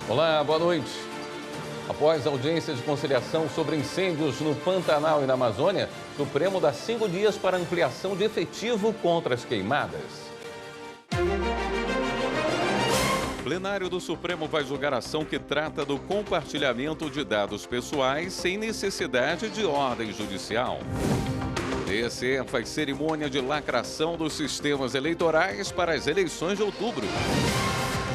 Olá, boa noite. Após a audiência de conciliação sobre incêndios no Pantanal e na Amazônia, o Supremo dá 5 dias para ampliação de efetivo contra as queimadas. O plenário do Supremo vai julgar a ação que trata do compartilhamento de dados pessoais sem necessidade de ordem judicial. TSE faz cerimônia de lacração dos sistemas eleitorais para as eleições de outubro.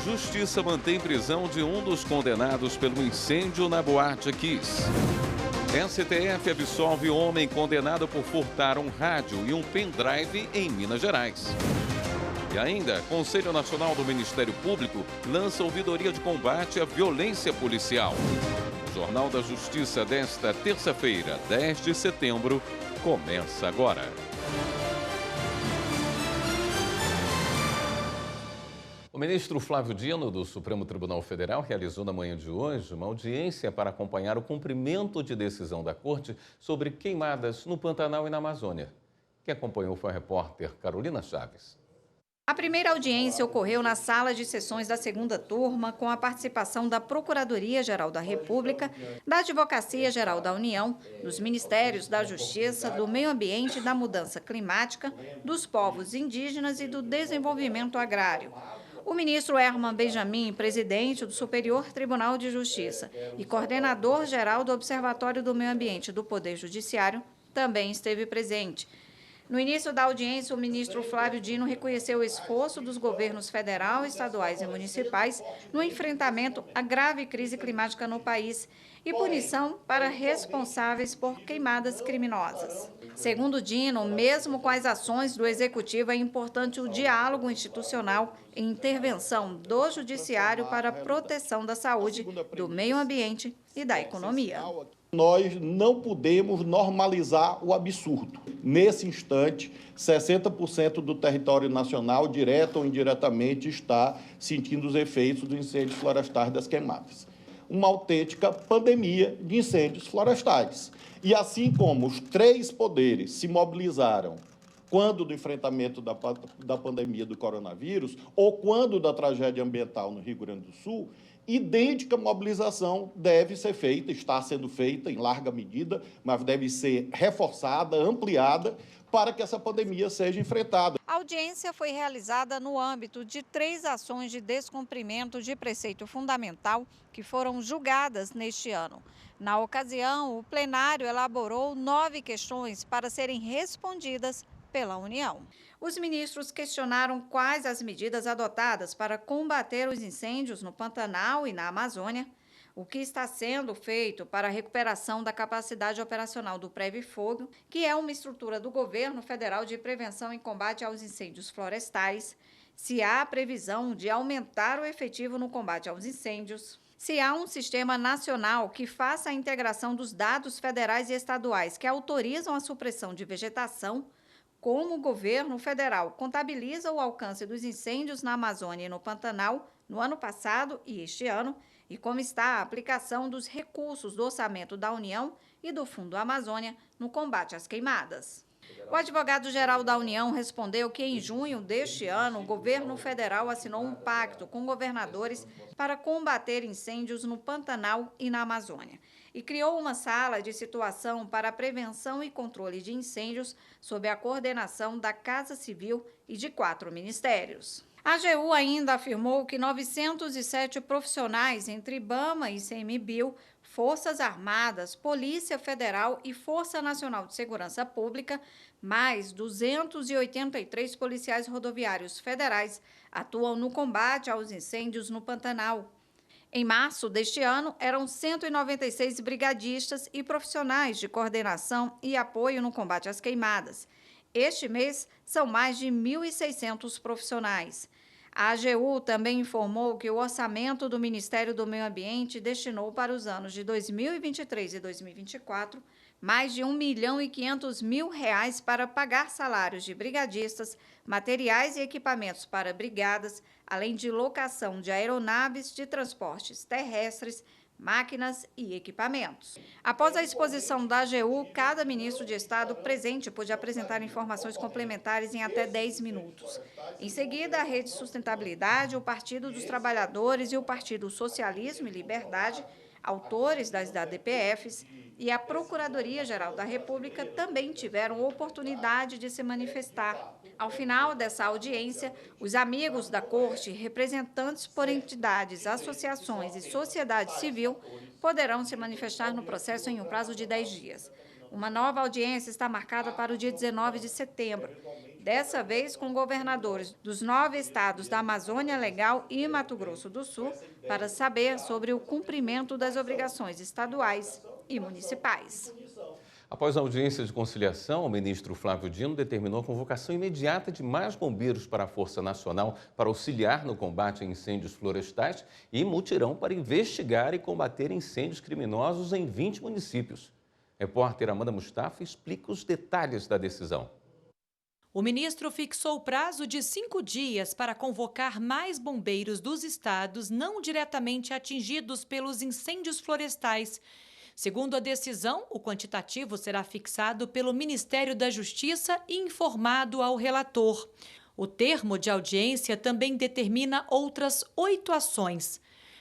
Justiça mantém prisão de um dos condenados pelo incêndio na Boate Kiss. STF absolve homem condenado por furtar um rádio e um pendrive em Minas Gerais. E ainda, Conselho Nacional do Ministério Público lança ouvidoria de combate à violência policial. O Jornal da Justiça desta terça-feira, 10 de setembro, começa agora. O ministro Flávio Dino, do Supremo Tribunal Federal, realizou na manhã de hoje uma audiência para acompanhar o cumprimento de decisão da Corte sobre queimadas no Pantanal e na Amazônia. Quem acompanhou foi a repórter Carolina Chaves. A primeira audiência ocorreu na sala de sessões da segunda turma, com a participação da Procuradoria-Geral da República, da Advocacia-Geral da União, dos Ministérios da Justiça, do Meio Ambiente e da Mudança Climática, dos povos indígenas e do desenvolvimento agrário. O ministro Herman Benjamin, presidente do Superior Tribunal de Justiça e coordenador-geral do Observatório do Meio Ambiente do Poder Judiciário, também esteve presente. No início da audiência, o ministro Flávio Dino reconheceu o esforço dos governos federal, estaduais e municipais no enfrentamento à grave crise climática no país e punição para responsáveis por queimadas criminosas. Segundo Dino, mesmo com as ações do Executivo, é importante o diálogo institucional e intervenção do Judiciário para a proteção da saúde, do meio ambiente e da economia. Nós não podemos normalizar o absurdo. Nesse instante, 60% do território nacional, direta ou indiretamente, está sentindo os efeitos dos incêndios florestais das queimadas. Uma autêntica pandemia de incêndios florestais. E assim como os 3 poderes se mobilizaram quando do enfrentamento da pandemia do coronavírus ou quando da tragédia ambiental no Rio Grande do Sul, idêntica mobilização deve ser feita, está sendo feita em larga medida, mas deve ser reforçada, ampliada, para que essa pandemia seja enfrentada. A audiência foi realizada no âmbito de 3 ações de descumprimento de preceito fundamental que foram julgadas neste ano. Na ocasião, o plenário elaborou 9 questões para serem respondidas pela União. Os ministros questionaram quais as medidas adotadas para combater os incêndios no Pantanal e na Amazônia, o que está sendo feito para a recuperação da capacidade operacional do Previfogo, que é uma estrutura do governo federal de prevenção e combate aos incêndios florestais, se há previsão de aumentar o efetivo no combate aos incêndios, se há um sistema nacional que faça a integração dos dados federais e estaduais que autorizam a supressão de vegetação, como o governo federal contabiliza o alcance dos incêndios na Amazônia e no Pantanal no ano passado e este ano, e como está a aplicação dos recursos do orçamento da União e do Fundo Amazônia no combate às queimadas. O advogado-geral da União respondeu que em junho deste ano o governo federal assinou um pacto com governadores para combater incêndios no Pantanal e na Amazônia e criou uma sala de situação para a prevenção e controle de incêndios sob a coordenação da Casa Civil e de 4 ministérios. A AGU ainda afirmou que 907 profissionais entre IBAMA e ICMBio, Forças Armadas, Polícia Federal e Força Nacional de Segurança Pública, mais 283 policiais rodoviários federais atuam no combate aos incêndios no Pantanal. Em março deste ano, eram 196 brigadistas e profissionais de coordenação e apoio no combate às queimadas. Este mês, são mais de 1.600 profissionais. A AGU também informou que o orçamento do Ministério do Meio Ambiente destinou para os anos de 2023 e 2024 mais de R$ 1.500.000 para pagar salários de brigadistas, materiais e equipamentos para brigadas, além de locação de aeronaves de transportes terrestres, máquinas e equipamentos. Após a exposição da AGU, cada ministro de Estado presente pôde apresentar informações complementares em até 10 minutos. Em seguida, a Rede Sustentabilidade, o Partido dos Trabalhadores e o Partido Socialismo e Liberdade, autores das ADPFs, e a Procuradoria-Geral da República também tiveram oportunidade de se manifestar. Ao final dessa audiência, os amigos da Corte, representantes por entidades, associações e sociedade civil, poderão se manifestar no processo em um prazo de 10 dias. Uma nova audiência está marcada para o dia 19 de setembro, dessa vez com governadores dos 9 estados da Amazônia Legal e Mato Grosso do Sul, para saber sobre o cumprimento das obrigações estaduais e municipais. Após a audiência de conciliação, o ministro Flávio Dino determinou a convocação imediata de mais bombeiros para a Força Nacional para auxiliar no combate a incêndios florestais e mutirão para investigar e combater incêndios criminosos em 20 municípios. Repórter Amanda Mustafa explica os detalhes da decisão. O ministro fixou o prazo de 5 dias para convocar mais bombeiros dos estados não diretamente atingidos pelos incêndios florestais. Segundo a decisão, o quantitativo será fixado pelo Ministério da Justiça e informado ao relator. O termo de audiência também determina outras 8 ações.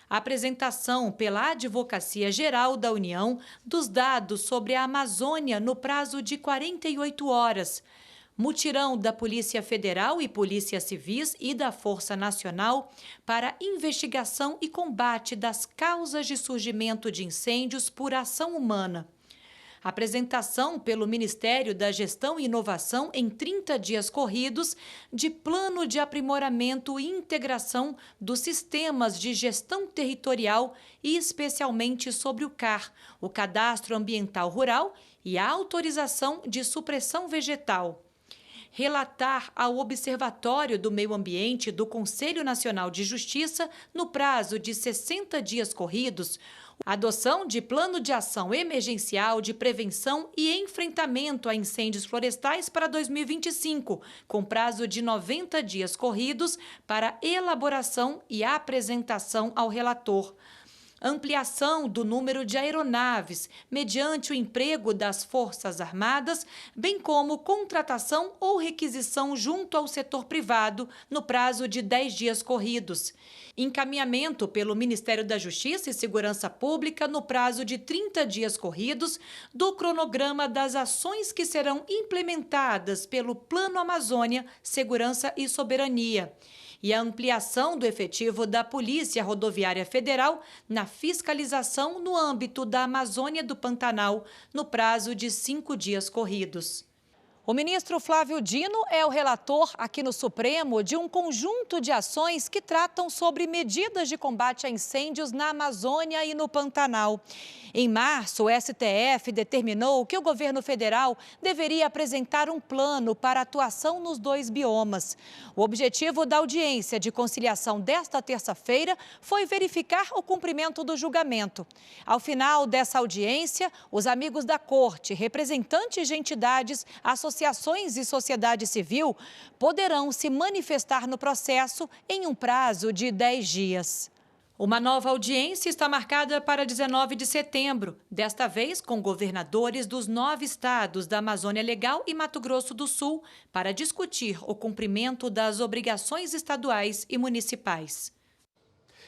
A apresentação pela Advocacia Geral da União dos dados sobre a Amazônia no prazo de 48 horas. Mutirão da Polícia Federal e Polícia Civis e da Força Nacional para investigação e combate das causas de surgimento de incêndios por ação humana. Apresentação pelo Ministério da Gestão e Inovação em 30 dias corridos de plano de aprimoramento e integração dos sistemas de gestão territorial e especialmente sobre o CAR, o Cadastro Ambiental Rural e a autorização de supressão vegetal. Relatar ao Observatório do Meio Ambiente do Conselho Nacional de Justiça, no prazo de 60 dias corridos, a adoção de plano de ação emergencial de prevenção e enfrentamento a incêndios florestais para 2025, com prazo de 90 dias corridos para elaboração e apresentação ao relator. Ampliação do número de aeronaves, mediante o emprego das Forças Armadas, bem como contratação ou requisição junto ao setor privado, no prazo de 10 dias corridos. Encaminhamento pelo Ministério da Justiça e Segurança Pública, no prazo de 30 dias corridos, do cronograma das ações que serão implementadas pelo Plano Amazônia, Segurança e Soberania. E a ampliação do efetivo da Polícia Rodoviária Federal na fiscalização no âmbito da Amazônia do Pantanal, no prazo de 5 dias corridos. O ministro Flávio Dino é o relator aqui no Supremo de um conjunto de ações que tratam sobre medidas de combate a incêndios na Amazônia e no Pantanal. Em março, o STF determinou que o governo federal deveria apresentar um plano para atuação nos 2 biomas. O objetivo da audiência de conciliação desta terça-feira foi verificar o cumprimento do julgamento. Ao final dessa audiência, os amigos da Corte, representantes de entidades, associações e sociedade civil poderão se manifestar no processo em um prazo de 10 dias. Uma nova audiência está marcada para 19 de setembro, desta vez com governadores dos 9 estados da Amazônia Legal e Mato Grosso do Sul, para discutir o cumprimento das obrigações estaduais e municipais.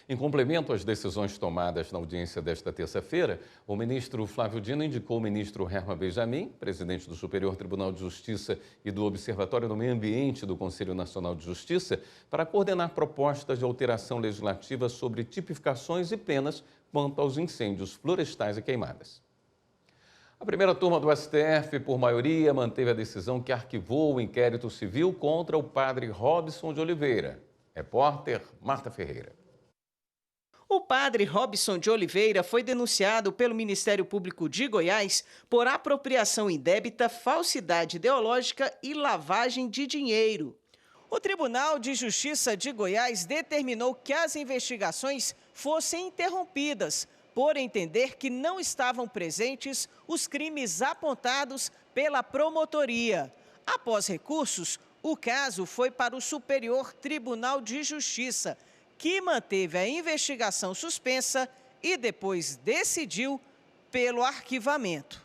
Em complemento às decisões tomadas na audiência desta terça-feira, o ministro Flávio Dino indicou o ministro Herman Benjamin, presidente do Superior Tribunal de Justiça e do Observatório do Meio Ambiente do Conselho Nacional de Justiça, para coordenar propostas de alteração legislativa sobre tipificações e penas quanto aos incêndios florestais e queimadas. A primeira turma do STF, por maioria, manteve a decisão que arquivou o inquérito civil contra o padre Robson de Oliveira. Repórter Marta Ferreira. O padre Robson de Oliveira foi denunciado pelo Ministério Público de Goiás por apropriação indébita, falsidade ideológica e lavagem de dinheiro. O Tribunal de Justiça de Goiás determinou que as investigações fossem interrompidas, por entender que não estavam presentes os crimes apontados pela promotoria. Após recursos, o caso foi para o Superior Tribunal de Justiça, que manteve a investigação suspensa e depois decidiu pelo arquivamento.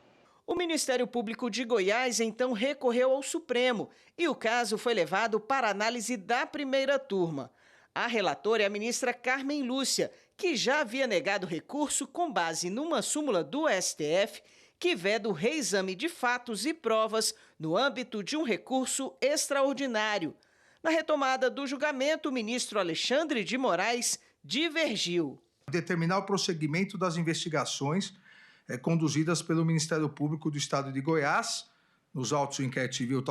O Ministério Público de Goiás então recorreu ao Supremo e o caso foi levado para análise da primeira turma. A relatora é a ministra Carmen Lúcia, que já havia negado recurso com base numa súmula do STF que veda o reexame de fatos e provas no âmbito de um recurso extraordinário. Na retomada do julgamento, o ministro Alexandre de Moraes divergiu. Determinar o prosseguimento das investigações conduzidas pelo Ministério Público do Estado de Goiás, nos autos do inquérito civil,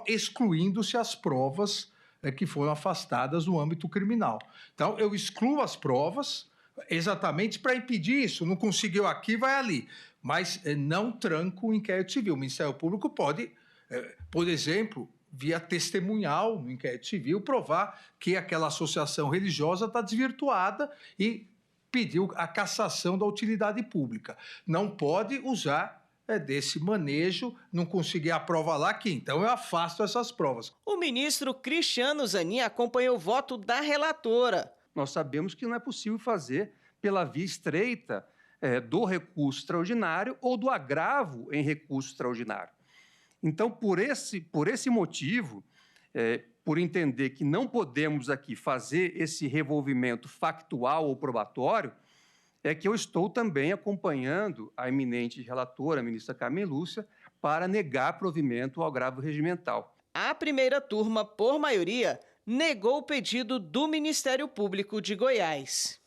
excluindo-se as provas que foram afastadas no âmbito criminal. Então, eu excluo as provas exatamente para impedir isso. Não conseguiu aqui, vai ali. Mas não tranco o inquérito civil. O Ministério Público pode, por exemplo, via testemunhal no inquérito civil, provar que aquela associação religiosa está desvirtuada e pediu a cassação da utilidade pública. Não pode usar desse manejo, não conseguir a prova lá aqui, então eu afasto essas provas. O ministro Cristiano Zanin acompanhou o voto da relatora. Nós sabemos que não é possível fazer pela via estreita do recurso extraordinário ou do agravo em recurso extraordinário. Então, por esse motivo, por entender que não podemos aqui fazer esse revolvimento factual ou probatório, é que eu estou também acompanhando a eminente relatora, a ministra Carmen Lúcia, para negar provimento ao agravo regimental. A primeira turma, por maioria, negou o pedido do Ministério Público de Goiás.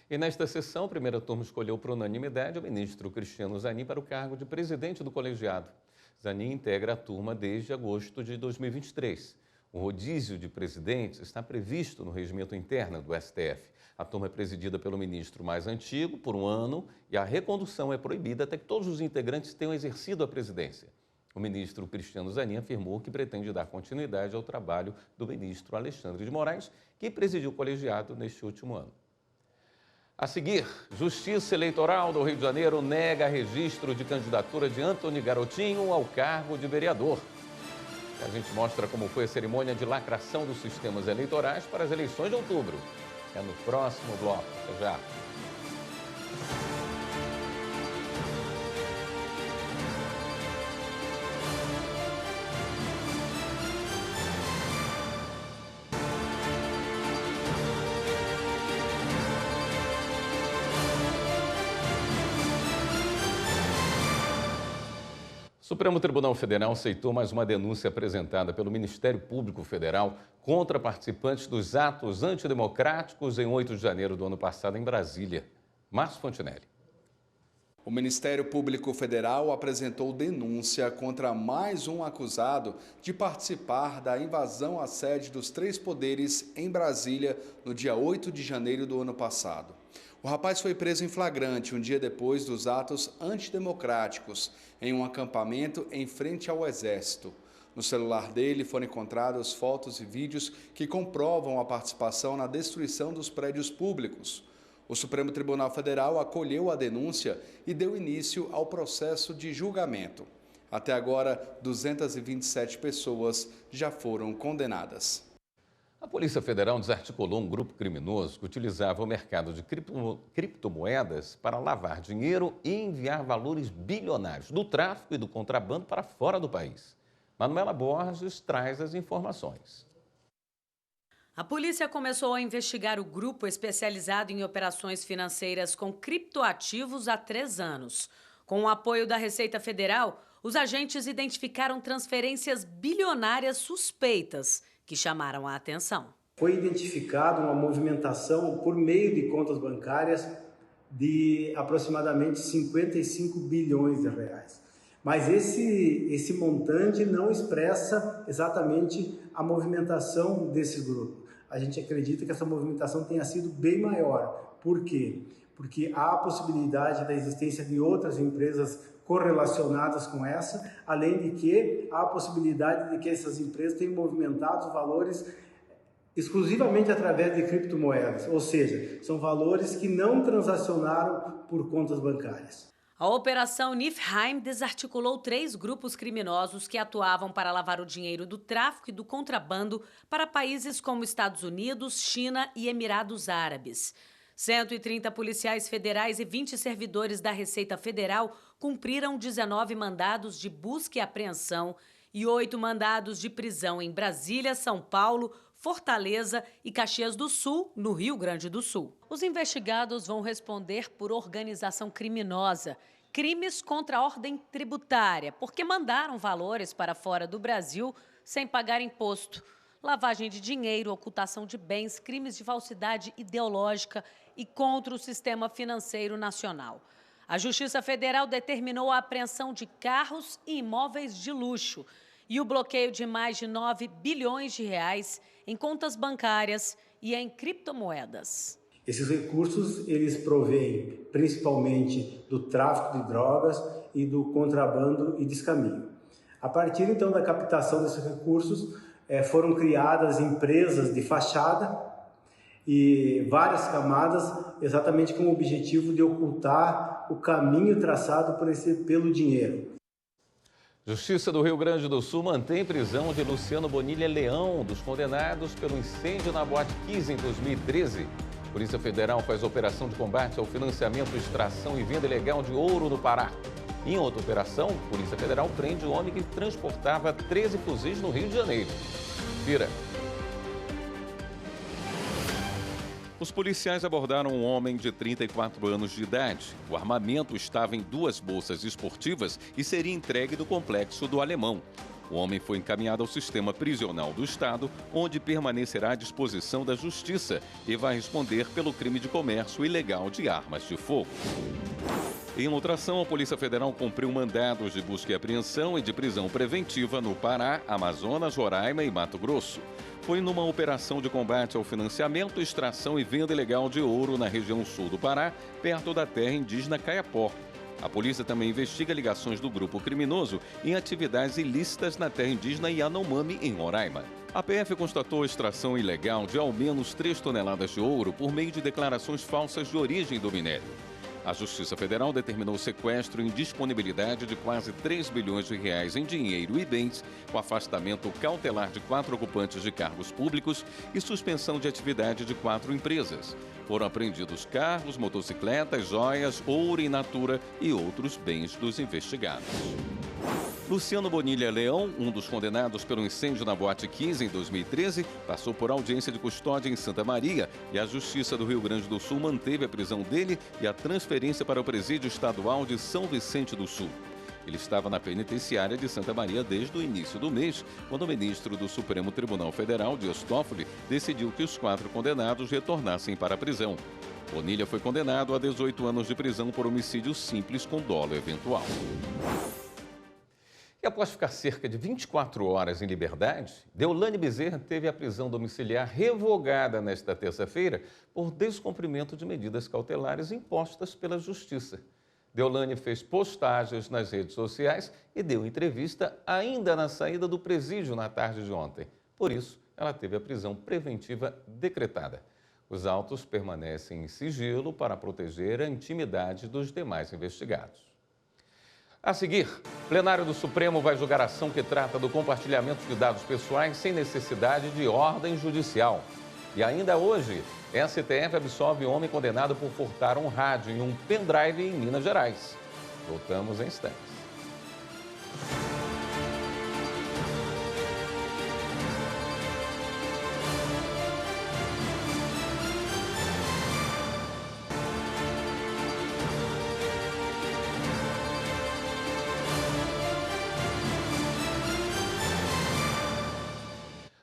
E nesta sessão, a primeira turma escolheu por unanimidade o ministro Cristiano Zanin para o cargo de presidente do colegiado. Zanin integra a turma desde agosto de 2023. O rodízio de presidentes está previsto no regimento interno do STF. A turma é presidida pelo ministro mais antigo por 1 ano e a recondução é proibida até que todos os integrantes tenham exercido a presidência. O ministro Cristiano Zanin afirmou que pretende dar continuidade ao trabalho do ministro Alexandre de Moraes, que presidiu o colegiado neste último ano. A seguir, Justiça Eleitoral do Rio de Janeiro nega registro de candidatura de Antony Garotinho ao cargo de vereador. A gente mostra como foi a cerimônia de lacração dos sistemas eleitorais para as eleições de outubro. É no próximo bloco. Até já. O Supremo Tribunal Federal aceitou mais uma denúncia apresentada pelo Ministério Público Federal contra participantes dos atos antidemocráticos em 8 de janeiro do ano passado em Brasília. Márcio Fontinelli. O Ministério Público Federal apresentou denúncia contra mais um acusado de participar da invasão à sede dos 3 poderes em Brasília no dia 8 de janeiro do ano passado. O rapaz foi preso em flagrante um dia depois dos atos antidemocráticos, em um acampamento em frente ao Exército. No celular dele foram encontradas fotos e vídeos que comprovam a participação na destruição dos prédios públicos. O Supremo Tribunal Federal acolheu a denúncia e deu início ao processo de julgamento. Até agora, 227 pessoas já foram condenadas. A Polícia Federal desarticulou um grupo criminoso que utilizava o mercado de criptomoedas para lavar dinheiro e enviar valores bilionários do tráfico e do contrabando para fora do país. Manuela Borges traz as informações. A polícia começou a investigar o grupo especializado em operações financeiras com criptoativos há 3 anos. Com o apoio da Receita Federal, os agentes identificaram transferências bilionárias suspeitas que chamaram a atenção. Foi identificada uma movimentação por meio de contas bancárias de aproximadamente 55 bilhões de reais. Mas esse montante não expressa exatamente a movimentação desse grupo. A gente acredita que essa movimentação tenha sido bem maior. Por quê? Porque há a possibilidade da existência de outras empresas correlacionadas com essa, além de que há a possibilidade de que essas empresas tenham movimentado valores exclusivamente através de criptomoedas, ou seja, são valores que não transacionaram por contas bancárias. A Operação Niflheim desarticulou 3 grupos criminosos que atuavam para lavar o dinheiro do tráfico e do contrabando para países como Estados Unidos, China e Emirados Árabes. 130 policiais federais e 20 servidores da Receita Federal cumpriram 19 mandados de busca e apreensão e 8 mandados de prisão em Brasília, São Paulo, Fortaleza e Caxias do Sul, no Rio Grande do Sul. Os investigados vão responder por organização criminosa, crimes contra a ordem tributária, porque mandaram valores para fora do Brasil sem pagar imposto, lavagem de dinheiro, ocultação de bens, crimes de falsidade ideológica e contra o sistema financeiro nacional. A Justiça Federal determinou a apreensão de carros e imóveis de luxo e o bloqueio de mais de 9 bilhões de reais em contas bancárias e em criptomoedas. Esses recursos, eles provêm principalmente do tráfico de drogas e do contrabando e descaminho. A partir, então, da captação desses recursos, foram criadas empresas de fachada e várias camadas, exatamente com o objetivo de ocultar o caminho traçado pelo dinheiro. Justiça do Rio Grande do Sul mantém prisão de Luciano Bonilha Leão, dos condenados pelo incêndio na Boate Kiss em 2013. A Polícia Federal faz operação de combate ao financiamento, extração e venda ilegal de ouro no Pará. Em outra operação, a Polícia Federal prende o homem que transportava 13 fuzis no Rio de Janeiro. Confira. Os policiais abordaram um homem de 34 anos de idade. O armamento estava em 2 bolsas esportivas e seria entregue do complexo do Alemão. O homem foi encaminhado ao sistema prisional do Estado, onde permanecerá à disposição da Justiça e vai responder pelo crime de comércio ilegal de armas de fogo. Em outra ação, a Polícia Federal cumpriu mandados de busca e apreensão e de prisão preventiva no Pará, Amazonas, Roraima e Mato Grosso. Foi numa operação de combate ao financiamento, extração e venda ilegal de ouro na região sul do Pará, perto da terra indígena Caiapó. A polícia também investiga ligações do grupo criminoso em atividades ilícitas na terra indígena Yanomami, em Roraima. A PF constatou a extração ilegal de ao menos 3 toneladas de ouro por meio de declarações falsas de origem do minério. A Justiça Federal determinou o sequestro e indisponibilidade de quase 3 bilhões de reais em dinheiro e bens, com afastamento cautelar de 4 ocupantes de cargos públicos e suspensão de atividade de 4 empresas. Foram apreendidos carros, motocicletas, joias, ouro in natura e outros bens dos investigados. Luciano Bonilha Leão, um dos condenados pelo incêndio na Boate Kiss em 2013, passou por audiência de custódia em Santa Maria e a Justiça do Rio Grande do Sul manteve a prisão dele e a transferência para o Presídio Estadual de São Vicente do Sul. Ele estava na penitenciária de Santa Maria desde o início do mês, quando o ministro do Supremo Tribunal Federal, Dias Toffoli, decidiu que os 4 condenados retornassem para a prisão. Bonilha foi condenado a 18 anos de prisão por homicídio simples com dolo eventual. E após ficar cerca de 24 horas em liberdade, Deolane Bezerra teve a prisão domiciliar revogada nesta terça-feira por descumprimento de medidas cautelares impostas pela Justiça. Deolane fez postagens nas redes sociais e deu entrevista ainda na saída do presídio na tarde de ontem. Por isso, ela teve a prisão preventiva decretada. Os autos permanecem em sigilo para proteger a intimidade dos demais investigados. A seguir, o plenário do Supremo vai julgar a ação que trata do compartilhamento de dados pessoais sem necessidade de ordem judicial. E ainda hoje, a STF absolve homem condenado por furtar um rádio em um pendrive em Minas Gerais. Voltamos em instantes.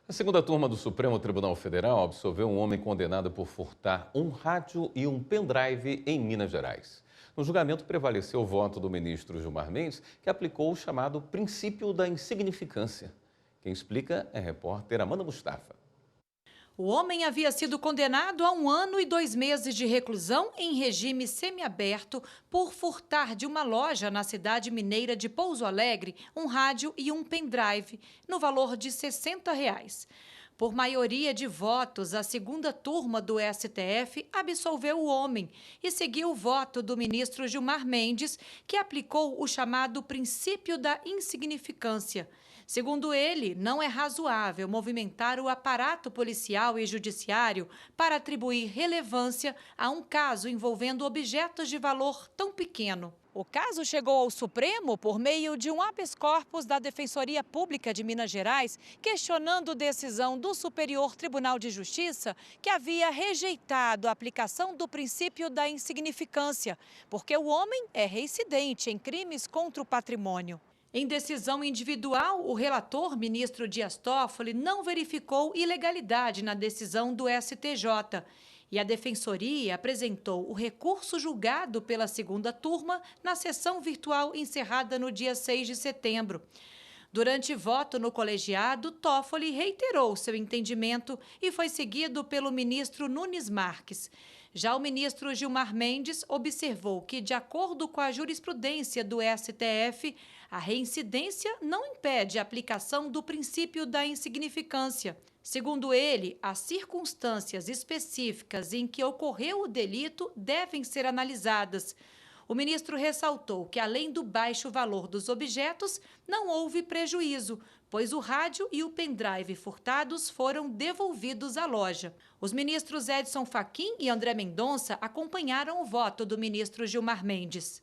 A segunda turma do Supremo Tribunal Federal absolveu um homem condenado por furtar um rádio e um pendrive em Minas Gerais. No julgamento, prevaleceu o voto do ministro Gilmar Mendes, que aplicou o chamado princípio da insignificância. Quem explica é a repórter Amanda Mustafa. O homem havia sido condenado a 1 ano e 2 meses de reclusão em regime semiaberto por furtar de uma loja na cidade mineira de Pouso Alegre um rádio e um pendrive, no valor de R$ 60. Por maioria de votos, a segunda turma do STF absolveu o homem e seguiu o voto do ministro Gilmar Mendes, que aplicou o chamado princípio da insignificância. Segundo ele, não é razoável movimentar o aparato policial e judiciário para atribuir relevância a um caso envolvendo objetos de valor tão pequeno. O caso chegou ao Supremo por meio de um habeas corpus da Defensoria Pública de Minas Gerais, questionando decisão do Superior Tribunal de Justiça, que havia rejeitado a aplicação do princípio da insignificância, porque o homem é reincidente em crimes contra o patrimônio. Em decisão individual, o relator, ministro Dias Toffoli, não verificou ilegalidade na decisão do STJ. E a Defensoria apresentou o recurso julgado pela segunda turma na sessão virtual encerrada no dia 6 de setembro. Durante voto no colegiado, Toffoli reiterou seu entendimento e foi seguido pelo ministro Nunes Marques. Já o ministro Gilmar Mendes observou que, de acordo com a jurisprudência do STF, a reincidência não impede a aplicação do princípio da insignificância. Segundo ele, as circunstâncias específicas em que ocorreu o delito devem ser analisadas. O ministro ressaltou que, além do baixo valor dos objetos, não houve prejuízo, pois o rádio e o pendrive furtados foram devolvidos à loja. Os ministros Edson Fachin e André Mendonça acompanharam o voto do ministro Gilmar Mendes.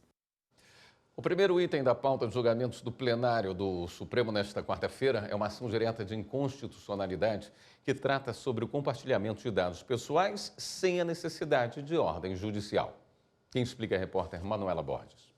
O primeiro item da pauta de julgamentos do plenário do Supremo nesta quarta-feira é uma ação direta de inconstitucionalidade que trata sobre o compartilhamento de dados pessoais sem a necessidade de ordem judicial. Quem explica é a repórter Manuela Borges.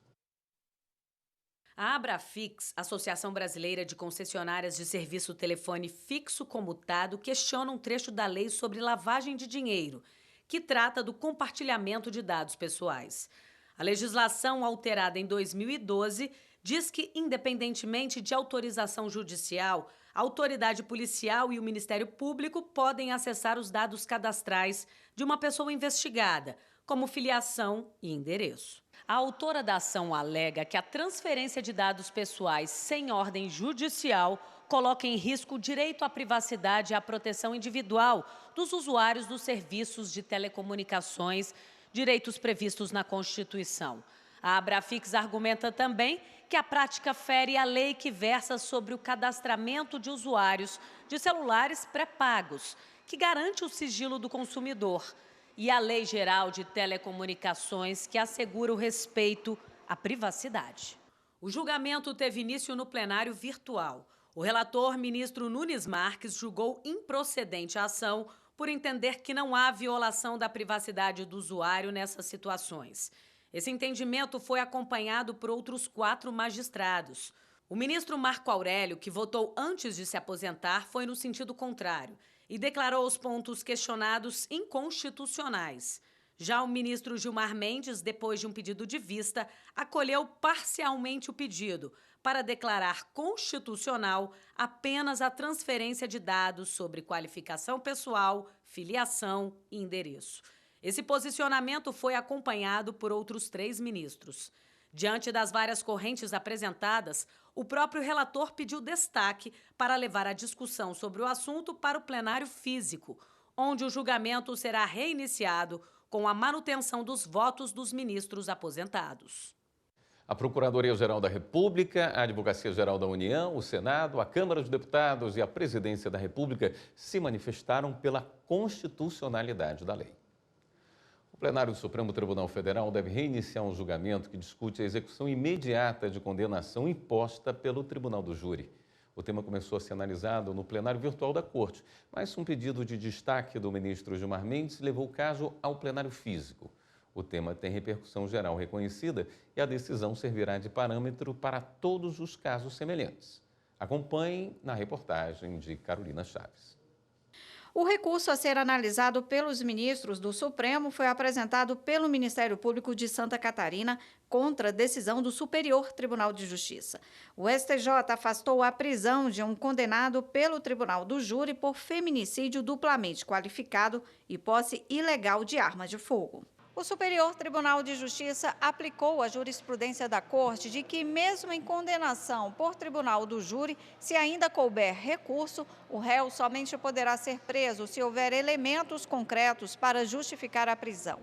A Abrafix, Associação Brasileira de Concessionárias de Serviço Telefone Fixo Comutado, questiona um trecho da lei sobre lavagem de dinheiro, que trata do compartilhamento de dados pessoais. A legislação, alterada em 2012, diz que, independentemente de autorização judicial, a autoridade policial e o Ministério Público podem acessar os dados cadastrais de uma pessoa investigada, como filiação e endereço. A autora da ação alega que a transferência de dados pessoais sem ordem judicial coloca em risco o direito à privacidade e à proteção individual dos usuários dos serviços de telecomunicações, direitos previstos na Constituição. A Abrafix argumenta também que a prática fere a lei que versa sobre o cadastramento de usuários de celulares pré-pagos, que garante o sigilo do consumidor, e a Lei Geral de Telecomunicações, que assegura o respeito à privacidade. O julgamento teve início no plenário virtual. O relator, ministro Nunes Marques, julgou improcedente a ação por entender que não há violação da privacidade do usuário nessas situações. Esse entendimento foi acompanhado por outros 4 magistrados. O ministro Marco Aurélio, que votou antes de se aposentar, foi no sentido contrário e declarou os pontos questionados inconstitucionais. Já o ministro Gilmar Mendes, depois de um pedido de vista, acolheu parcialmente o pedido para declarar constitucional apenas a transferência de dados sobre qualificação pessoal, filiação e endereço. Esse posicionamento foi acompanhado por outros 3 ministros. Diante das várias correntes apresentadas, o próprio relator pediu destaque para levar a discussão sobre o assunto para o plenário físico, onde o julgamento será reiniciado com a manutenção dos votos dos ministros aposentados. A Procuradoria-Geral da República, a Advocacia-Geral da União, o Senado, a Câmara dos Deputados e a Presidência da República se manifestaram pela constitucionalidade da lei. O plenário do Supremo Tribunal Federal deve reiniciar um julgamento que discute a execução imediata de condenação imposta pelo Tribunal do Júri. O tema começou a ser analisado no plenário virtual da Corte, mas um pedido de destaque do ministro Gilmar Mendes levou o caso ao plenário físico. O tema tem repercussão geral reconhecida e a decisão servirá de parâmetro para todos os casos semelhantes. Acompanhem na reportagem de Carolina Chaves. O recurso a ser analisado pelos ministros do Supremo foi apresentado pelo Ministério Público de Santa Catarina contra a decisão do Superior Tribunal de Justiça. O STJ afastou a prisão de um condenado pelo Tribunal do Júri por feminicídio duplamente qualificado e posse ilegal de arma de fogo. O Superior Tribunal de Justiça aplicou a jurisprudência da Corte de que, mesmo em condenação por tribunal do júri, se ainda couber recurso, o réu somente poderá ser preso se houver elementos concretos para justificar a prisão.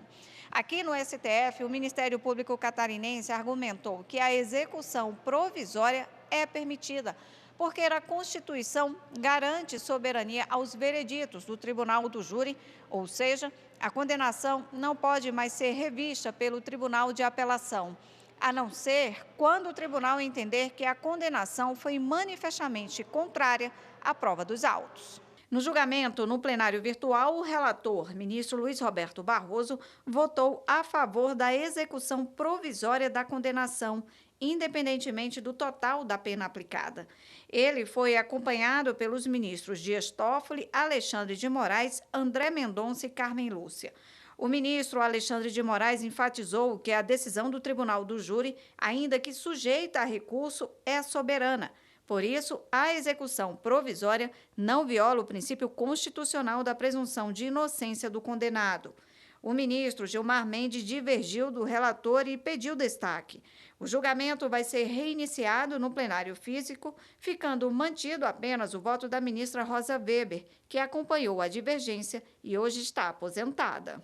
Aqui no STF, o Ministério Público Catarinense argumentou que a execução provisória é permitida, porque a Constituição garante soberania aos vereditos do Tribunal do Júri, ou seja, a condenação não pode mais ser revista pelo Tribunal de Apelação, a não ser quando o tribunal entender que a condenação foi manifestamente contrária à prova dos autos. No julgamento, no plenário virtual, o relator, ministro Luiz Roberto Barroso, votou a favor da execução provisória da condenação, independentemente do total da pena aplicada. Ele foi acompanhado pelos ministros Dias Toffoli, Alexandre de Moraes, André Mendonça e Carmen Lúcia. O ministro Alexandre de Moraes enfatizou que a decisão do Tribunal do Júri, ainda que sujeita a recurso, é soberana. Por isso, a execução provisória não viola o princípio constitucional da presunção de inocência do condenado. O ministro Gilmar Mendes divergiu do relator e pediu destaque. O julgamento vai ser reiniciado no plenário físico, ficando mantido apenas o voto da ministra Rosa Weber, que acompanhou a divergência e hoje está aposentada.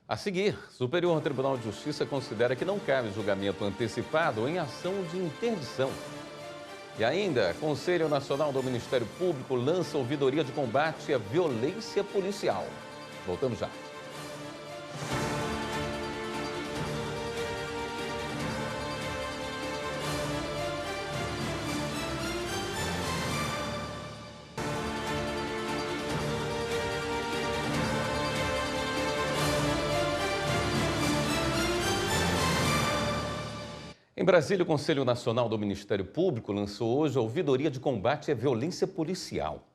A seguir, o Superior Tribunal de Justiça considera que não cabe julgamento antecipado em ação de interdição. E ainda, Conselho Nacional do Ministério Público lança ouvidoria de combate à violência policial. Voltamos já. Em Brasília, o Conselho Nacional do Ministério Público lançou hoje a ouvidoria de combate à violência policial.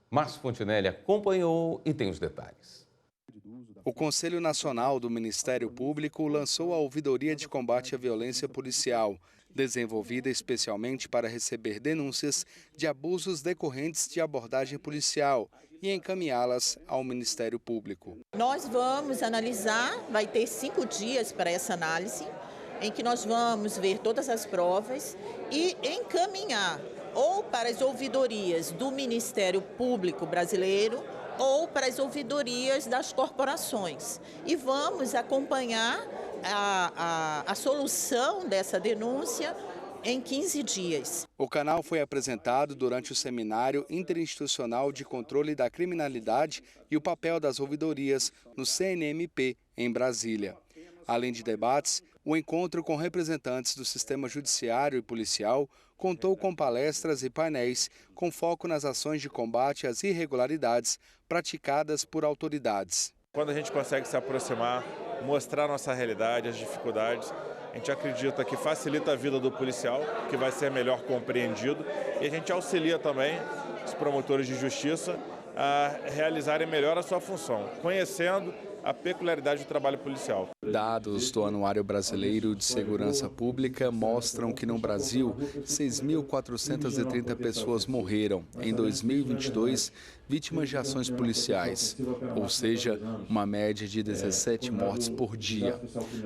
Márcio Fontinelli acompanhou e tem os detalhes. O Conselho Nacional do Ministério Público lançou a ouvidoria de combate à violência policial, desenvolvida especialmente para receber denúncias de abusos decorrentes de abordagem policial e encaminhá-las ao Ministério Público. Nós vamos analisar, vai ter 5 dias para essa análise, em que nós vamos ver todas as provas e encaminhar ou para as ouvidorias do Ministério Público Brasileiro ou para as ouvidorias das corporações. E vamos acompanhar a solução dessa denúncia em 15 dias. O canal foi apresentado durante o Seminário Interinstitucional de Controle da Criminalidade e o papel das ouvidorias no CNMP, em Brasília. Além de debates, o encontro com representantes do sistema judiciário e policial contou com palestras e painéis com foco nas ações de combate às irregularidades praticadas por autoridades. Quando a gente consegue se aproximar, mostrar nossa realidade, as dificuldades, a gente acredita que facilita a vida do policial, que vai ser melhor compreendido, e a gente auxilia também os promotores de justiça a realizarem melhor a sua função, conhecendo a peculiaridade do trabalho policial. Dados do Anuário Brasileiro de Segurança Pública mostram que no Brasil, 6.430 pessoas morreram em 2022 vítimas de ações policiais, ou seja, uma média de 17 mortes por dia.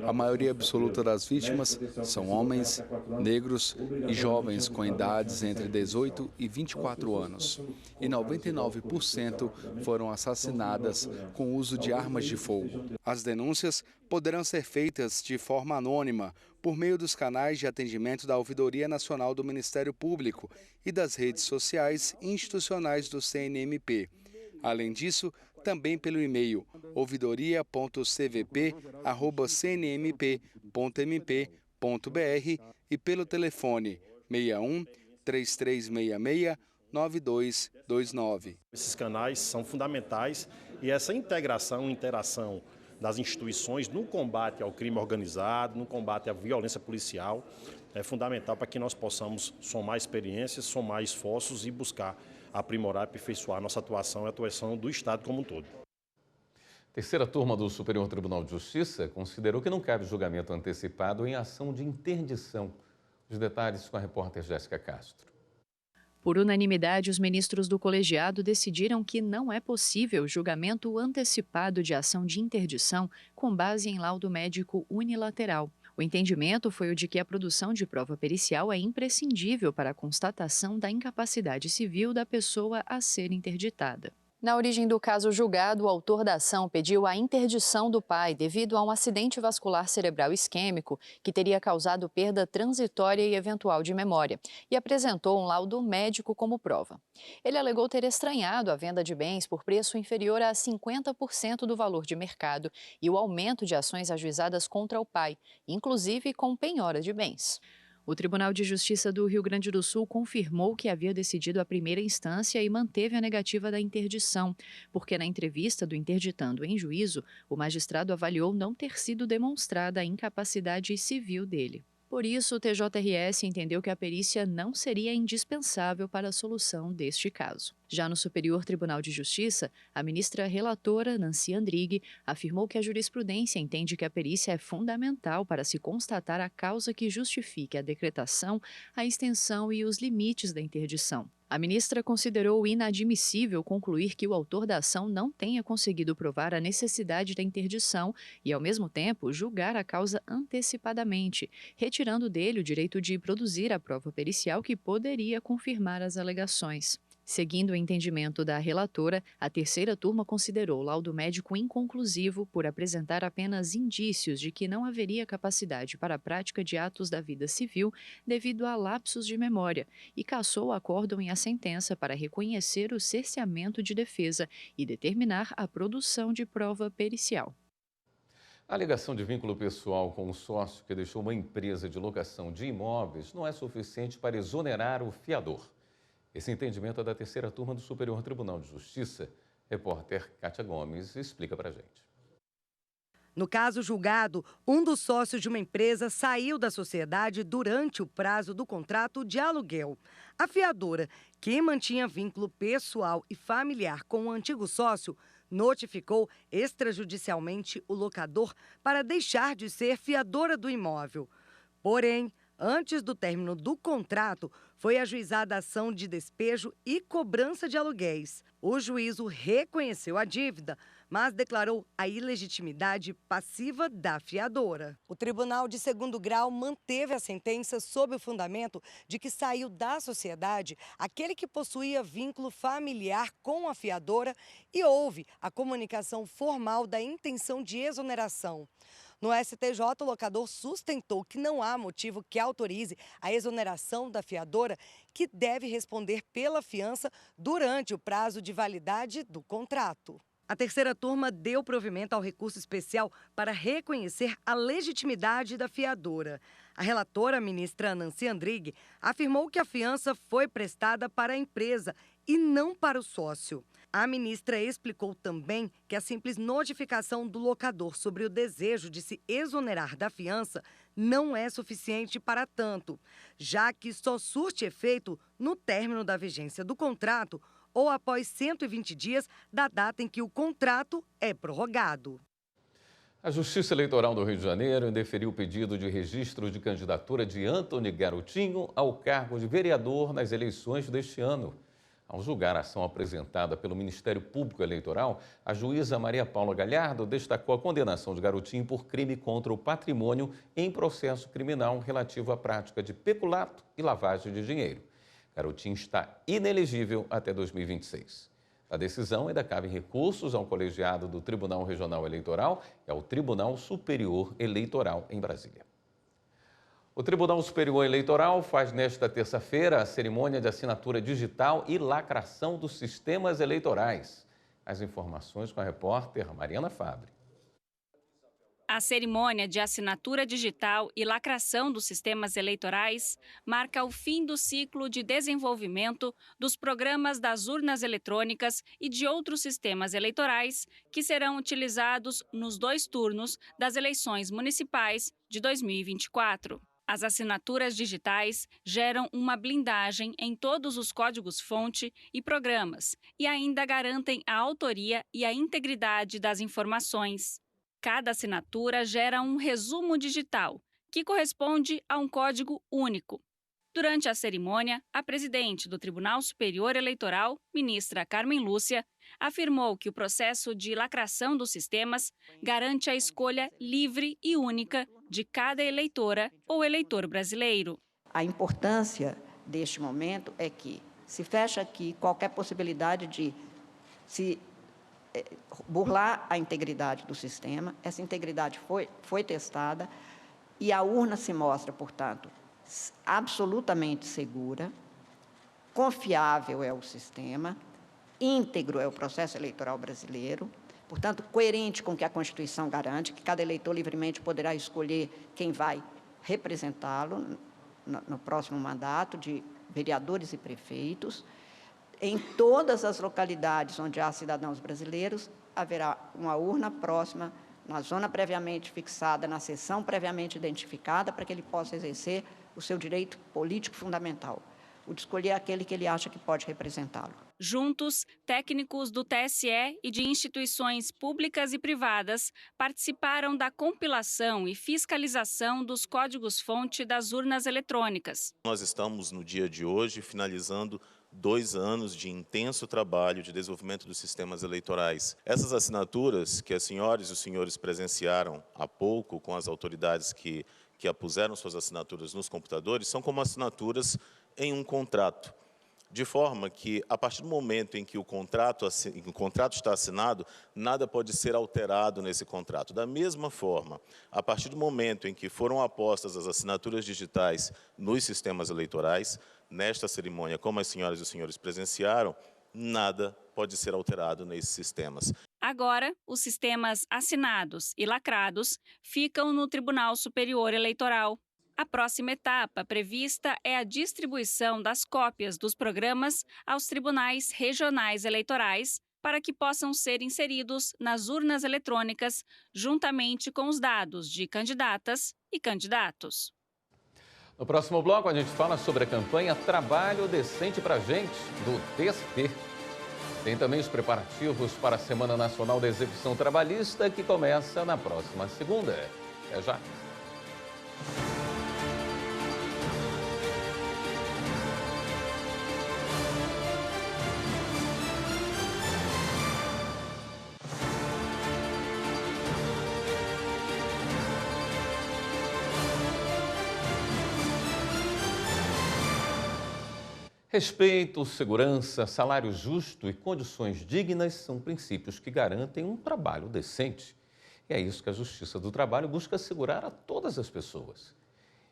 A maioria absoluta das vítimas são homens, negros e jovens com idades entre 18 e 24 anos. E 99% foram assassinadas com o uso de armas de fogo. As denúncias poderão ser feitas de forma anônima por meio dos canais de atendimento da Ouvidoria Nacional do Ministério Público e das redes sociais e institucionais do CNMP. Além disso, também pelo e-mail ouvidoria.cvp@cnmp.mp.br e pelo telefone 61 3366 9229. Esses canais são fundamentais e essa integração, interação das instituições no combate ao crime organizado, no combate à violência policial, é fundamental para que nós possamos somar experiências, somar esforços e buscar aprimorar e aperfeiçoar nossa atuação e a atuação do Estado como um todo. Terceira turma do Superior Tribunal de Justiça considerou que não cabe julgamento antecipado em ação de interdição. Os detalhes com a repórter Jéssica Castro. Por unanimidade, os ministros do colegiado decidiram que não é possível julgamento antecipado de ação de interdição com base em laudo médico unilateral. O entendimento foi o de que a produção de prova pericial é imprescindível para a constatação da incapacidade civil da pessoa a ser interditada. Na origem do caso julgado, o autor da ação pediu a interdição do pai devido a um acidente vascular cerebral isquêmico que teria causado perda transitória e eventual de memória e apresentou um laudo médico como prova. Ele alegou ter estranhado a venda de bens por preço inferior a 50% do valor de mercado e o aumento de ações ajuizadas contra o pai, inclusive com penhora de bens. O Tribunal de Justiça do Rio Grande do Sul confirmou que havia decidido a primeira instância e manteve a negativa da interdição, porque na entrevista do interditando em juízo, o magistrado avaliou não ter sido demonstrada a incapacidade civil dele. Por isso, o TJRS entendeu que a perícia não seria indispensável para a solução deste caso. Já no Superior Tribunal de Justiça, a ministra relatora, Nancy Andrighi, afirmou que a jurisprudência entende que a perícia é fundamental para se constatar a causa que justifique a decretação, a extensão e os limites da interdição. A ministra considerou inadmissível concluir que o autor da ação não tenha conseguido provar a necessidade da interdição e, ao mesmo tempo, julgar a causa antecipadamente, retirando dele o direito de produzir a prova pericial que poderia confirmar as alegações. Seguindo o entendimento da relatora, a terceira turma considerou o laudo médico inconclusivo por apresentar apenas indícios de que não haveria capacidade para a prática de atos da vida civil devido a lapsos de memória e cassou o acórdão e a sentença para reconhecer o cerceamento de defesa e determinar a produção de prova pericial. A alegação de vínculo pessoal com o sócio que deixou uma empresa de locação de imóveis não é suficiente para exonerar o fiador. Esse entendimento é da terceira turma do Superior Tribunal de Justiça. Repórter Kátia Gomes explica para a gente. No caso julgado, um dos sócios de uma empresa saiu da sociedade durante o prazo do contrato de aluguel. A fiadora, que mantinha vínculo pessoal e familiar com o antigo sócio, notificou extrajudicialmente o locador para deixar de ser fiadora do imóvel. Porém, antes do término do contrato, foi ajuizada a ação de despejo e cobrança de aluguéis. O juízo reconheceu a dívida, mas declarou a ilegitimidade passiva da fiadora. O Tribunal de Segundo Grau manteve a sentença sob o fundamento de que saiu da sociedade aquele que possuía vínculo familiar com a fiadora e houve a comunicação formal da intenção de exoneração. No STJ, o locador sustentou que não há motivo que autorize a exoneração da fiadora, que deve responder pela fiança durante o prazo de validade do contrato. A terceira turma deu provimento ao recurso especial para reconhecer a legitimidade da fiadora. A relatora, ministra Nancy Andrighi, afirmou que a fiança foi prestada para a empresa e não para o sócio. A ministra explicou também que a simples notificação do locador sobre o desejo de se exonerar da fiança não é suficiente para tanto, já que só surte efeito no término da vigência do contrato ou após 120 dias da data em que o contrato é prorrogado. A Justiça Eleitoral do Rio de Janeiro indeferiu o pedido de registro de candidatura de Antony Garotinho ao cargo de vereador nas eleições deste ano. Ao julgar a ação apresentada pelo Ministério Público Eleitoral, a juíza Maria Paula Galhardo destacou a condenação de Garotinho por crime contra o patrimônio em processo criminal relativo à prática de peculato e lavagem de dinheiro. Garotinho está inelegível até 2026. A decisão ainda cabe recursos ao colegiado do Tribunal Regional Eleitoral e ao Tribunal Superior Eleitoral em Brasília. O Tribunal Superior Eleitoral faz nesta terça-feira a cerimônia de assinatura digital e lacração dos sistemas eleitorais. As informações com a repórter Mariana Fabre. A cerimônia de assinatura digital e lacração dos sistemas eleitorais marca o fim do ciclo de desenvolvimento dos programas das urnas eletrônicas e de outros sistemas eleitorais que serão utilizados nos 2 turnos das eleições municipais de 2024. As assinaturas digitais geram uma blindagem em todos os códigos-fonte e programas e ainda garantem a autoria e a integridade das informações. Cada assinatura gera um resumo digital, que corresponde a um código único. Durante a cerimônia, a presidente do Tribunal Superior Eleitoral, ministra Carmen Lúcia, afirmou que o processo de lacração dos sistemas garante a escolha livre e única de cada eleitora ou eleitor brasileiro. A importância deste momento é que se fecha aqui qualquer possibilidade de se burlar a integridade do sistema. Essa integridade foi testada e a urna se mostra, portanto, absolutamente segura, confiável é o sistema, íntegro é o processo eleitoral brasileiro, portanto, coerente com o que a Constituição garante, que cada eleitor livremente poderá escolher quem vai representá-lo no próximo mandato de vereadores e prefeitos. Em todas as localidades onde há cidadãos brasileiros, haverá uma urna próxima, na zona previamente fixada, na seção previamente identificada, para que ele possa exercer o seu direito político fundamental, o de escolher aquele que ele acha que pode representá-lo. Juntos, técnicos do TSE e de instituições públicas e privadas participaram da compilação e fiscalização dos códigos-fonte das urnas eletrônicas. Nós estamos, no dia de hoje, finalizando 2 anos de intenso trabalho de desenvolvimento dos sistemas eleitorais. Essas assinaturas que as senhoras e os senhores presenciaram há pouco com as autoridades que apuseram suas assinaturas nos computadores são como assinaturas em um contrato. De forma que, a partir do momento em que o contrato está assinado, nada pode ser alterado nesse contrato. Da mesma forma, a partir do momento em que foram apostas as assinaturas digitais nos sistemas eleitorais, nesta cerimônia, como as senhoras e os senhores presenciaram, nada pode ser alterado nesses sistemas. Agora, os sistemas assinados e lacrados ficam no Tribunal Superior Eleitoral. A próxima etapa prevista é a distribuição das cópias dos programas aos tribunais regionais eleitorais para que possam ser inseridos nas urnas eletrônicas juntamente com os dados de candidatas e candidatos. No próximo bloco, a gente fala sobre a campanha Trabalho Decente pra Gente, do TST. Tem também os preparativos para a Semana Nacional da Execução Trabalhista, que começa na próxima segunda. Até já! Respeito, segurança, salário justo e condições dignas são princípios que garantem um trabalho decente. E é isso que a Justiça do Trabalho busca assegurar a todas as pessoas.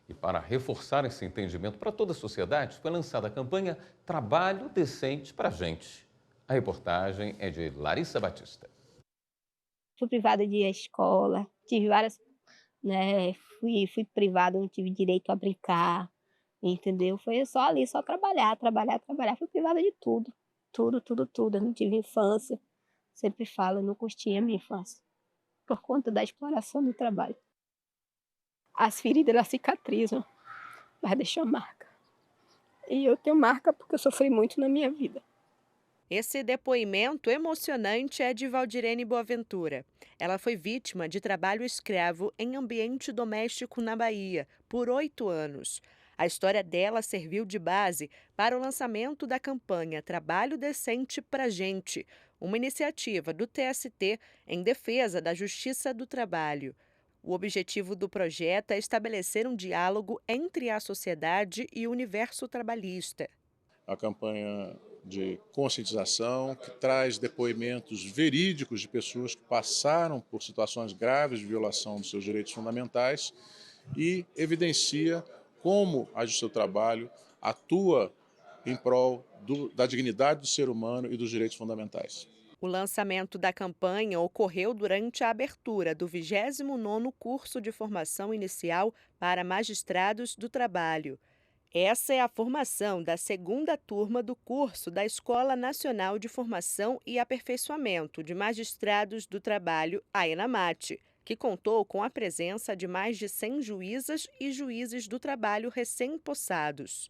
E para reforçar esse entendimento para toda a sociedade, foi lançada a campanha Trabalho Decente pra Gente. A reportagem é de Larissa Batista. Fui privada de ir à escola, tive várias, fui privada, não tive direito a brincar. Entendeu? Foi só ali, só trabalhar. Fui privada de tudo. Tudo. Eu não tive infância. Sempre falo, eu não curti a minha infância. Por conta da exploração do trabalho. As feridas, elas cicatrizam, mas deixam marca. E eu tenho marca porque eu sofri muito na minha vida. Esse depoimento emocionante é de Valdirene Boaventura. Ela foi vítima de trabalho escravo em ambiente doméstico na Bahia por 8 anos. A história dela serviu de base para o lançamento da campanha Trabalho Decente pra Gente, uma iniciativa do TST em defesa da Justiça do Trabalho. O objetivo do projeto é estabelecer um diálogo entre a sociedade e o universo trabalhista. A campanha de conscientização que traz depoimentos verídicos de pessoas que passaram por situações graves de violação dos seus direitos fundamentais e evidencia como a Justiça do Trabalho atua em prol da dignidade do ser humano e dos direitos fundamentais. O lançamento da campanha ocorreu durante a abertura do 29º curso de formação inicial para magistrados do trabalho. Essa é a formação da 2ª turma do curso da Escola Nacional de Formação e Aperfeiçoamento de Magistrados do Trabalho, a ENAMAT, que contou com a presença de mais de 100 juízas e juízes do trabalho recém-possados.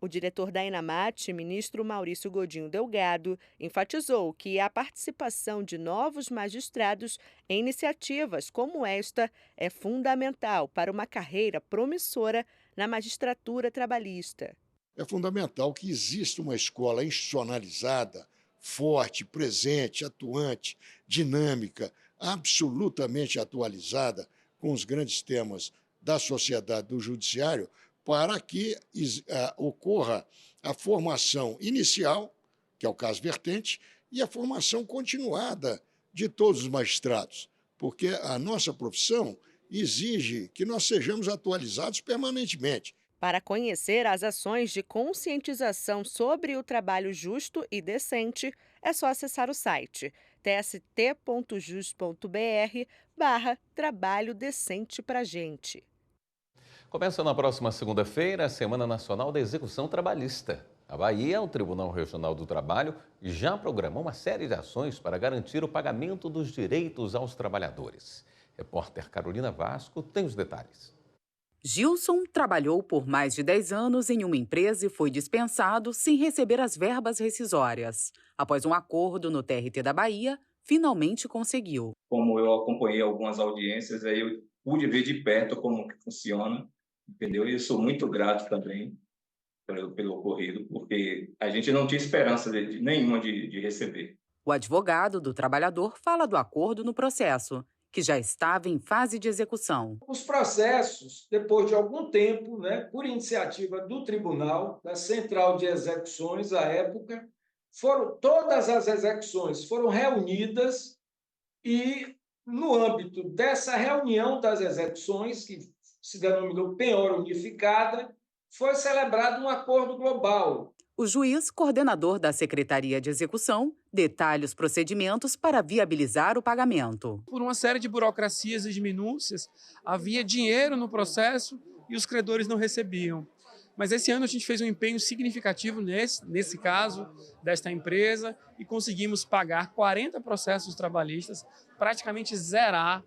O diretor da ENAMAT, ministro Maurício Godinho Delgado, enfatizou que a participação de novos magistrados em iniciativas como esta é fundamental para uma carreira promissora na magistratura trabalhista. É fundamental que exista uma escola institucionalizada, forte, presente, atuante, dinâmica, absolutamente atualizada com os grandes temas da sociedade, do judiciário, para que ocorra a formação inicial, que é o caso vertente, e a formação continuada de todos os magistrados, porque a nossa profissão exige que nós sejamos atualizados permanentemente. Para conhecer as ações de conscientização sobre o trabalho justo e decente, é só acessar o site tst.jus.br/trabalho decente pra gente. Começa na próxima segunda-feira a Semana Nacional da Execução Trabalhista. A Bahia, o Tribunal Regional do Trabalho, já programou uma série de ações para garantir o pagamento dos direitos aos trabalhadores. Repórter Carolina Vasco tem os detalhes. Gilson trabalhou por mais de 10 anos em uma empresa e foi dispensado sem receber as verbas rescisórias. Após um acordo no TRT da Bahia, finalmente conseguiu. Como eu acompanhei algumas audiências, aí eu pude ver de perto como que funciona, entendeu? E eu sou muito grato também pelo ocorrido, porque a gente não tinha esperança nenhuma de receber. O advogado do trabalhador fala do acordo no processo, que já estava em fase de execução. Os processos, depois de algum tempo, por iniciativa do tribunal, da Central de Execuções, à época, todas as execuções foram reunidas e, no âmbito dessa reunião das execuções, que se denominou penhora unificada, foi celebrado um acordo global. O juiz, coordenador da Secretaria de Execução, detalha os procedimentos para viabilizar o pagamento. Por uma série de burocracias e de minúcias, havia dinheiro no processo e os credores não recebiam. Mas esse ano a gente fez um empenho significativo nesse caso desta empresa e conseguimos pagar 40 processos trabalhistas, praticamente zerar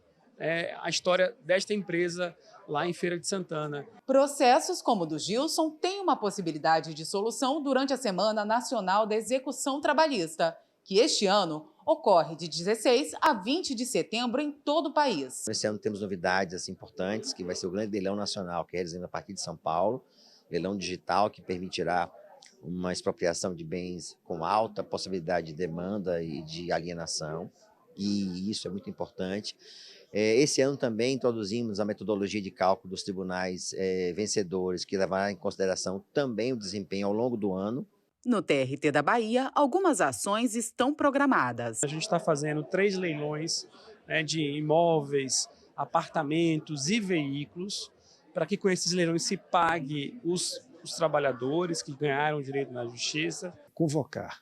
a história desta empresa lá em Feira de Santana. Processos como o do Gilson têm uma possibilidade de solução durante a Semana Nacional da Execução Trabalhista, que este ano ocorre de 16 a 20 de setembro em todo o país. Esse ano temos novidades importantes, que vai ser o grande leilão nacional, que é realizado a partir de São Paulo, leilão digital que permitirá uma expropriação de bens com alta possibilidade de demanda e de alienação, e isso é muito importante. Esse ano também introduzimos a metodologia de cálculo dos tribunais vencedores, que levará em consideração também o desempenho ao longo do ano. No TRT da Bahia, algumas ações estão programadas. A gente está fazendo 3 leilões de imóveis, apartamentos e veículos, para que com esses leilões se pague os trabalhadores que ganharam o direito na justiça. Convocar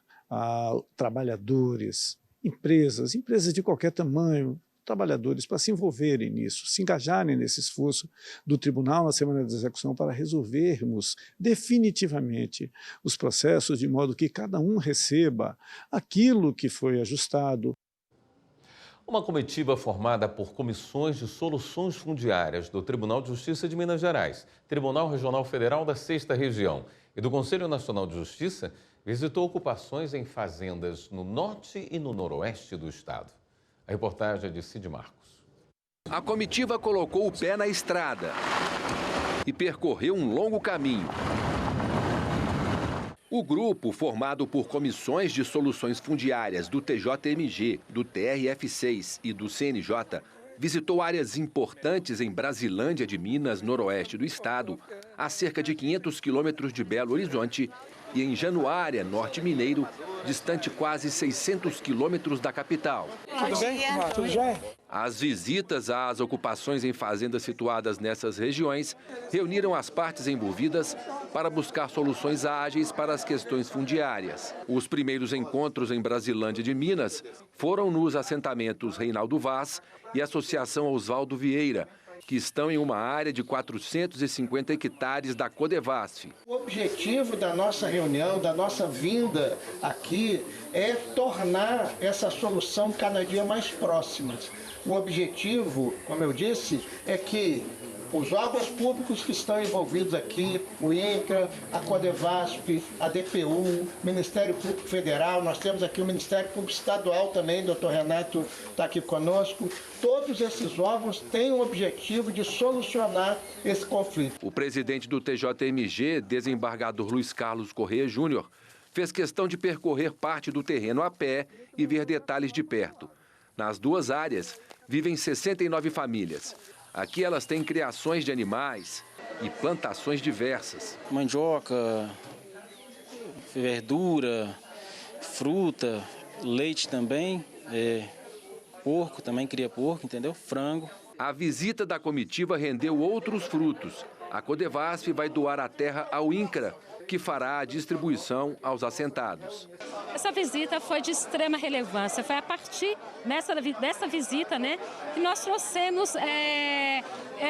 trabalhadores, empresas de qualquer tamanho, trabalhadores para se envolverem nisso, se engajarem nesse esforço do Tribunal na Semana da Execução para resolvermos definitivamente os processos de modo que cada um receba aquilo que foi ajustado. Uma comitiva formada por comissões de soluções fundiárias do Tribunal de Justiça de Minas Gerais, Tribunal Regional Federal da 6ª Região e do Conselho Nacional de Justiça visitou ocupações em fazendas no norte e no noroeste do estado. A reportagem é de Cid Marcos. A comitiva colocou o pé na estrada e percorreu um longo caminho. O grupo, formado por comissões de soluções fundiárias do TJMG, do TRF6 e do CNJ, visitou áreas importantes em Brasilândia de Minas, noroeste do estado, a cerca de 500 quilômetros de Belo Horizonte, e em Januária, norte mineiro, distante quase 600 quilômetros da capital. Tudo bem? Tudo jóia? As visitas às ocupações em fazendas situadas nessas regiões reuniram as partes envolvidas para buscar soluções ágeis para as questões fundiárias. Os primeiros encontros em Brasilândia de Minas foram nos assentamentos Reinaldo Vaz e Associação Oswaldo Vieira, que estão em uma área de 450 hectares da Codevasf. O objetivo da nossa reunião, da nossa vinda aqui, é tornar essa solução cada dia mais próxima. O objetivo, como eu disse, é que Os órgãos públicos que estão envolvidos aqui, o INCRA, a Codevasp, a DPU, Ministério Público Federal, nós temos aqui o Ministério Público Estadual também, doutor Renato está aqui conosco. Todos esses órgãos têm o objetivo de solucionar esse conflito. O presidente do TJMG, desembargador Luiz Carlos Corrêa Júnior, fez questão de percorrer parte do terreno a pé e ver detalhes de perto. Nas duas áreas, vivem 69 famílias. Aqui elas têm criações de animais e plantações diversas. Mandioca, verdura, fruta, leite também, porco, também cria porco, entendeu? Frango. A visita da comitiva rendeu outros frutos. A Codevasf vai doar a terra ao INCRA, que fará a distribuição aos assentados. Essa visita foi de extrema relevância. Foi a partir dessa visita, né, que nós trouxemos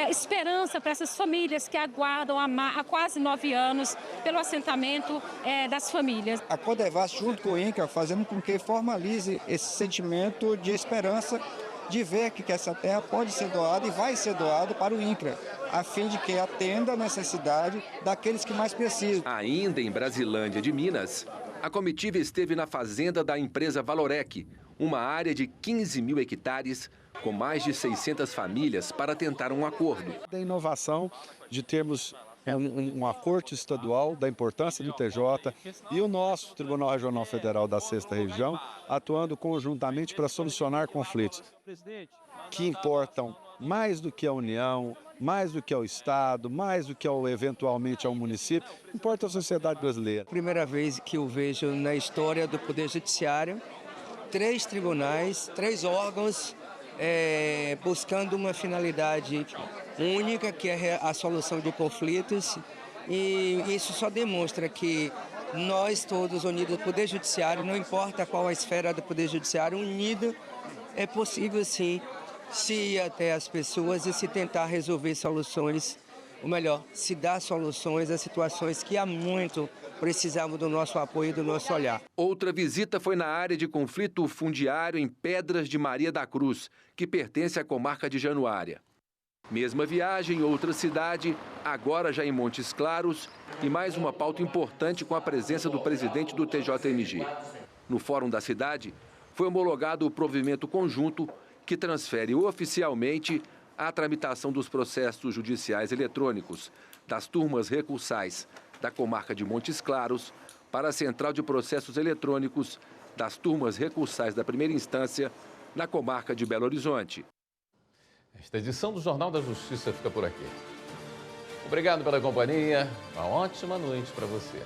esperança para essas famílias que aguardam há quase 9 anos pelo assentamento das famílias. A Codevasf, junto com o INCRA, fazendo com que formalize esse sentimento de esperança de ver que essa terra pode ser doada e vai ser doada para o INCRA, a fim de que atenda a necessidade daqueles que mais precisam. Ainda em Brasilândia de Minas, a comitiva esteve na fazenda da empresa Valorec, uma área de 15 mil hectares, com mais de 600 famílias, para tentar um acordo. Da inovação de termos uma corte estadual, da importância do TJ e o nosso Tribunal Regional Federal da 6ª Região atuando conjuntamente para solucionar conflitos que importam mais do que a União, mais do que ao Estado, mais do que eventualmente ao município, importa a sociedade brasileira. Primeira vez que eu vejo na história do Poder Judiciário 3 tribunais, 3 órgãos buscando uma finalidade única, que é a solução de conflitos, e isso só demonstra que nós todos unidos do Poder Judiciário, não importa qual a esfera do Poder Judiciário, unido é possível sim se ir até as pessoas e se tentar resolver soluções, ou melhor, se dar soluções a situações que há muito precisavam do nosso apoio e do nosso olhar. Outra visita foi na área de conflito fundiário em Pedras de Maria da Cruz, que pertence à comarca de Januária. Mesma viagem em outra cidade, agora já em Montes Claros, e mais uma pauta importante com a presença do presidente do TJMG. No Fórum da cidade, foi homologado o provimento conjunto que transfere oficialmente a tramitação dos processos judiciais eletrônicos das turmas recursais da comarca de Montes Claros para a Central de Processos Eletrônicos das turmas recursais da primeira instância na comarca de Belo Horizonte. Esta edição do Jornal da Justiça fica por aqui. Obrigado pela companhia. Uma ótima noite para você.